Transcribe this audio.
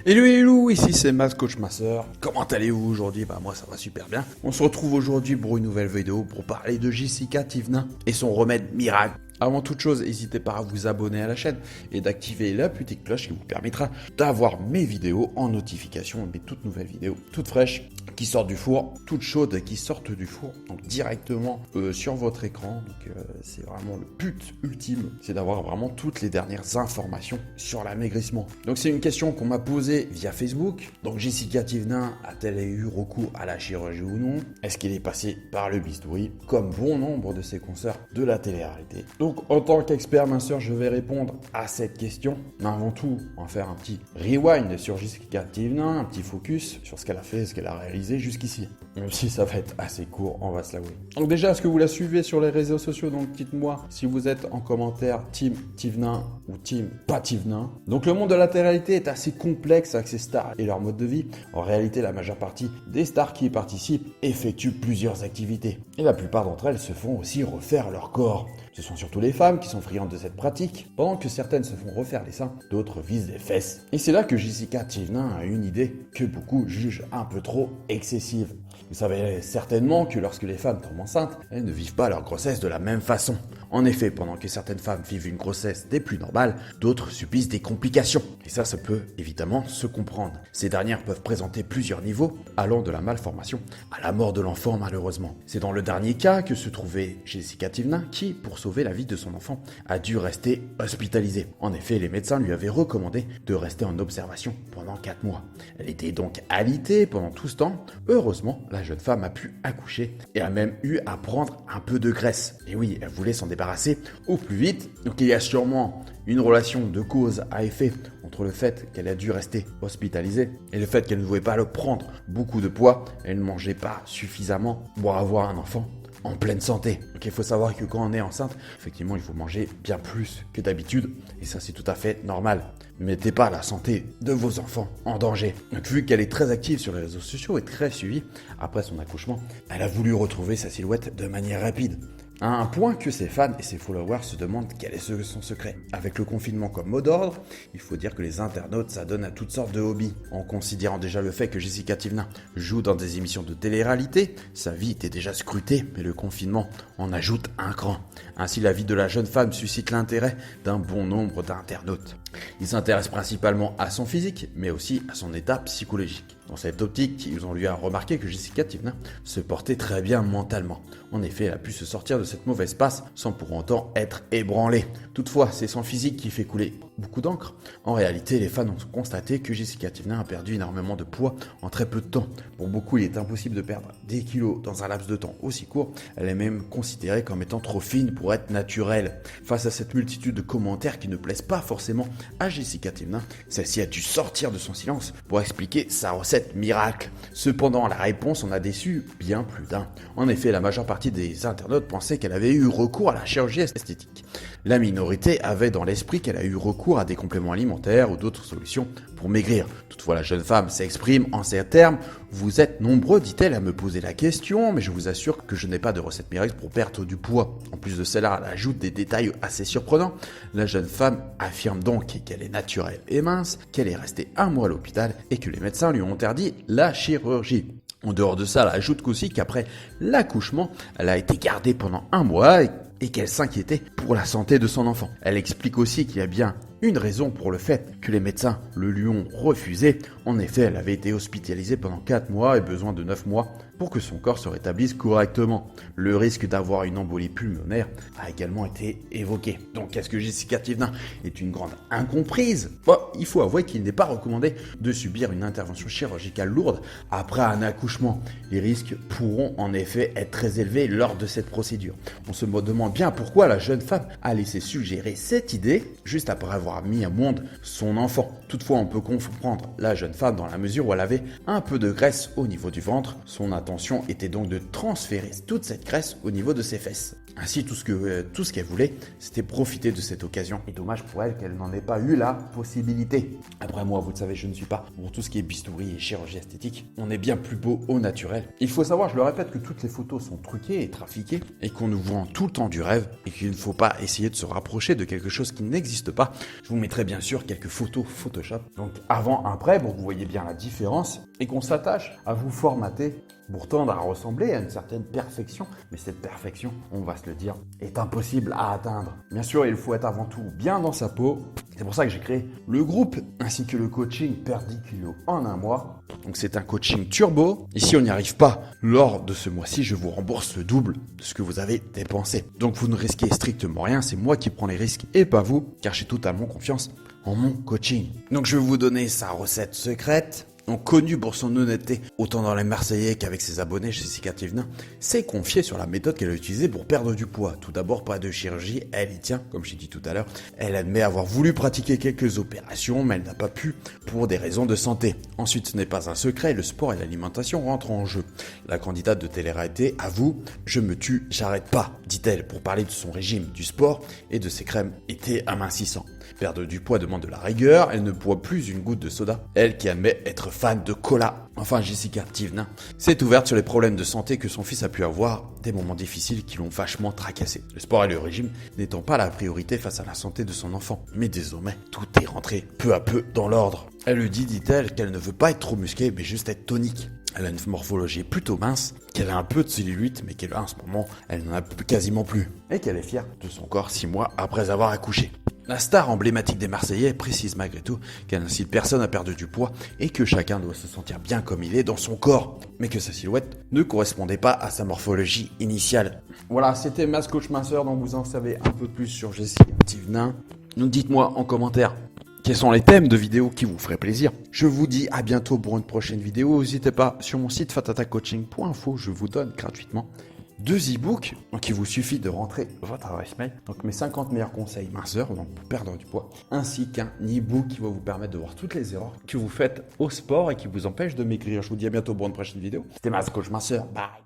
Hello hello, ici c'est Matt Coach Master. Comment allez-vous aujourd'hui? Moi ça va super bien. On se retrouve aujourd'hui pour une nouvelle vidéo pour parler de Jessica Thivenin et son remède miracle. Avant toute chose, n'hésitez pas à vous abonner à la chaîne et d'activer la petite cloche qui vous permettra d'avoir mes vidéos en notification, mes toutes nouvelles vidéos, toutes fraîches, qui sortent du four, toutes chaudes, qui sortent du four, donc directement sur votre écran. Donc c'est vraiment le but ultime, c'est d'avoir vraiment toutes les dernières informations sur l'amaigrissement. Donc c'est une question qu'on m'a posée via Facebook. Donc Jessica Thivenin a-t-elle eu recours à la chirurgie ou non? Est-ce qu'elle est passée par le bistouri, comme bon nombre de ses consoeurs de la télé-réalité? Donc en tant qu'expert minceur, je vais répondre à cette question. Mais avant tout, on va faire un petit rewind sur Jessica Thivenin, un petit focus sur ce qu'elle a fait, ce qu'elle a réalisé jusqu'ici. Même si ça va être assez court, on va se l'avouer. Donc déjà, est-ce que vous la suivez sur les réseaux sociaux? Donc dites-moi si vous êtes en commentaire Team Thivenin ou Team pas Thivenin. Donc le monde de la télé-réalité est assez complexe avec ses stars et leur mode de vie. En réalité, la majeure partie des stars qui y participent effectuent plusieurs activités. Et la plupart d'entre elles se font aussi refaire leur corps. Ce sont surtout les femmes qui sont friandes de cette pratique, pendant que certaines se font refaire les seins, d'autres visent les fesses. Et c'est là que Jessica Thivenin a une idée que beaucoup jugent un peu trop excessive. Vous savez certainement que lorsque les femmes tombent enceintes, elles ne vivent pas leur grossesse de la même façon. En effet, pendant que certaines femmes vivent une grossesse des plus normales, d'autres subissent des complications. Et ça peut évidemment se comprendre. Ces dernières peuvent présenter plusieurs niveaux, allant de la malformation à la mort de l'enfant malheureusement. C'est dans le dernier cas que se trouvait Jessica Thivenin qui, pour sauver la vie de son enfant, a dû rester hospitalisée. En effet, les médecins lui avaient recommandé de rester en observation pendant 4 mois. Elle était donc alitée pendant tout ce temps. Heureusement, la jeune femme a pu accoucher et a même eu à prendre un peu de graisse. Et oui, elle voulait s'en débarrasser au plus vite. Donc il y a sûrement une relation de cause à effet entre le fait qu'elle a dû rester hospitalisée et le fait qu'elle ne pouvait pas le prendre beaucoup de poids. Elle ne mangeait pas suffisamment pour avoir un enfant en pleine santé. Donc il faut savoir que quand on est enceinte, effectivement, il faut manger bien plus que d'habitude. Et ça, c'est tout à fait normal. Ne mettez pas la santé de vos enfants en danger. Donc vu qu'elle est très active sur les réseaux sociaux et très suivie, après son accouchement, elle a voulu retrouver sa silhouette de manière rapide. À un point que ses fans et ses followers se demandent quel est son secret. Avec le confinement comme mot d'ordre, il faut dire que les internautes s'adonnent à toutes sortes de hobbies. En considérant déjà le fait que Jessica Thivenin joue dans des émissions de télé-réalité, sa vie était déjà scrutée, mais le confinement en ajoute un cran. Ainsi, la vie de la jeune femme suscite l'intérêt d'un bon nombre d'internautes. Ils s'intéressent principalement à son physique, mais aussi à son état psychologique. Dans cette optique, ils ont eu à remarquer que Jessica Thivenin se portait très bien mentalement. En effet, elle a pu se sortir de cette mauvaise passe sans pour autant être ébranlée. Toutefois, c'est son physique qui fait couler beaucoup d'encre. En réalité, les fans ont constaté que Jessica Thivenin a perdu énormément de poids en très peu de temps. Pour beaucoup, il est impossible de perdre des kilos dans un laps de temps aussi court. Elle est même considérée comme étant trop fine pour être naturelle. Face à cette multitude de commentaires qui ne plaisent pas forcément à Jessica Thivenin, celle-ci a dû sortir de son silence pour expliquer sa recette miracle. Cependant, la réponse en a déçu bien plus d'un. En effet, la majeure partie des internautes pensaient qu'elle avait eu recours à la chirurgie esthétique. La minorité avait dans l'esprit qu'elle a eu recours à des compléments alimentaires ou d'autres solutions pour maigrir. Toutefois, la jeune femme s'exprime en ces termes. Vous êtes nombreux, dit-elle, à me poser la question, mais je vous assure que je n'ai pas de recette miracle pour perdre du poids. En plus de cela, elle ajoute des détails assez surprenants. La jeune femme affirme donc qu'elle est naturelle et mince, qu'elle est restée 1 mois à l'hôpital et que les médecins lui ont interdit la chirurgie. En dehors de ça, elle ajoute aussi qu'après l'accouchement, elle a été gardée pendant 1 mois et qu'elle s'inquiétait pour la santé de son enfant. Elle explique aussi qu'il y a bien une raison pour le fait que les médecins le lui ont refusé. En effet, elle avait été hospitalisée pendant 4 mois et besoin de 9 mois pour que son corps se rétablisse correctement. Le risque d'avoir une embolie pulmonaire a également été évoqué. Donc, est-ce que Jessica Thivenin est une grande incomprise? Il faut avouer qu'il n'est pas recommandé de subir une intervention chirurgicale lourde après un accouchement. Les risques pourront en effet être très élevés lors de cette procédure. On se demande bien pourquoi la jeune femme a laissé suggérer cette idée juste après avoir mis au monde son enfant. Toutefois, on peut comprendre la jeune femme dans la mesure où elle avait un peu de graisse au niveau du ventre. Son intention était donc de transférer toute cette graisse au niveau de ses fesses. Ainsi, tout ce qu'elle voulait, c'était profiter de cette occasion. Et dommage pour elle qu'elle n'en ait pas eu la possibilité. Après moi, vous le savez, je ne suis pas pour tout ce qui est bistouri et chirurgie esthétique. On est bien plus beau au naturel. Il faut savoir, je le répète, que toutes les photos sont truquées et trafiquées et qu'on nous vend tout le temps du rêve et qu'il ne faut pas essayer de se rapprocher de quelque chose qui n'existe pas Je vous mettrai bien sûr quelques photos Photoshop. Donc avant, après, pour que vous voyez bien la différence et qu'on s'attache à vous formater pour tendre à ressembler à une certaine perfection. Mais cette perfection, on va se le dire, est impossible à atteindre. Bien sûr, il faut être avant tout bien dans sa peau. C'est pour ça que j'ai créé le groupe ainsi que le coaching Perdre 10 kilos en un mois. Donc c'est un coaching turbo. Et si on n'y arrive pas lors de ce mois-ci, je vous rembourse le double de ce que vous avez dépensé. Donc vous ne risquez strictement rien. C'est moi qui prends les risques et pas vous, car j'ai totalement confiance en mon coaching. Donc je vais vous donner sa recette secrète. Donc connu pour son honnêteté, autant dans les Marseillais qu'avec ses abonnés chez Jessica Thévenin, s'est confiée sur la méthode qu'elle a utilisée pour perdre du poids. Tout d'abord, pas de chirurgie, elle y tient, comme j'ai dit tout à l'heure. Elle admet avoir voulu pratiquer quelques opérations, mais elle n'a pas pu pour des raisons de santé. Ensuite, ce n'est pas un secret, le sport et l'alimentation rentrent en jeu. La candidate de télé-réalité avoue « Je me tue, j'arrête pas », dit-elle, pour parler de son régime, du sport et de ses crèmes été amincissant. Perdre du poids demande de la rigueur, elle ne boit plus une goutte de soda. Elle qui admet être fan de cola. Enfin, Jessica Thévenin s'est ouverte sur les problèmes de santé que son fils a pu avoir, des moments difficiles qui l'ont vachement tracassé. Le sport et le régime n'étant pas la priorité face à la santé de son enfant. Mais désormais, tout est rentré peu à peu dans l'ordre. Elle lui dit-elle, qu'elle ne veut pas être trop musclée, mais juste être tonique. Elle a une morphologie plutôt mince, qu'elle a un peu de cellulite, mais qu'elle a en ce moment, elle n'en a quasiment plus. Et qu'elle est fière de son corps 6 mois après avoir accouché. La star emblématique des Marseillais précise malgré tout qu'elle n'incite personne à perdre du poids et que chacun doit se sentir bien comme il est dans son corps, mais que sa silhouette ne correspondait pas à sa morphologie initiale. Voilà, c'était Mas Coach Minceur, donc vous en savez un peu plus sur Jessica Thévenin. Donc dites-moi en commentaire quels sont les thèmes de vidéos qui vous feraient plaisir. Je vous dis à bientôt pour une prochaine vidéo. N'hésitez pas sur mon site fatatacoaching.info, je vous donne gratuitement 2 e-books, donc il vous suffit de rentrer votre adresse mail, donc mes 50 meilleurs conseils minceurs, donc pour perdre du poids, ainsi qu'un e-book qui va vous permettre de voir toutes les erreurs que vous faites au sport et qui vous empêchent de maigrir. Je vous dis à bientôt pour une prochaine vidéo. C'était Mas Coach Minceur, bye.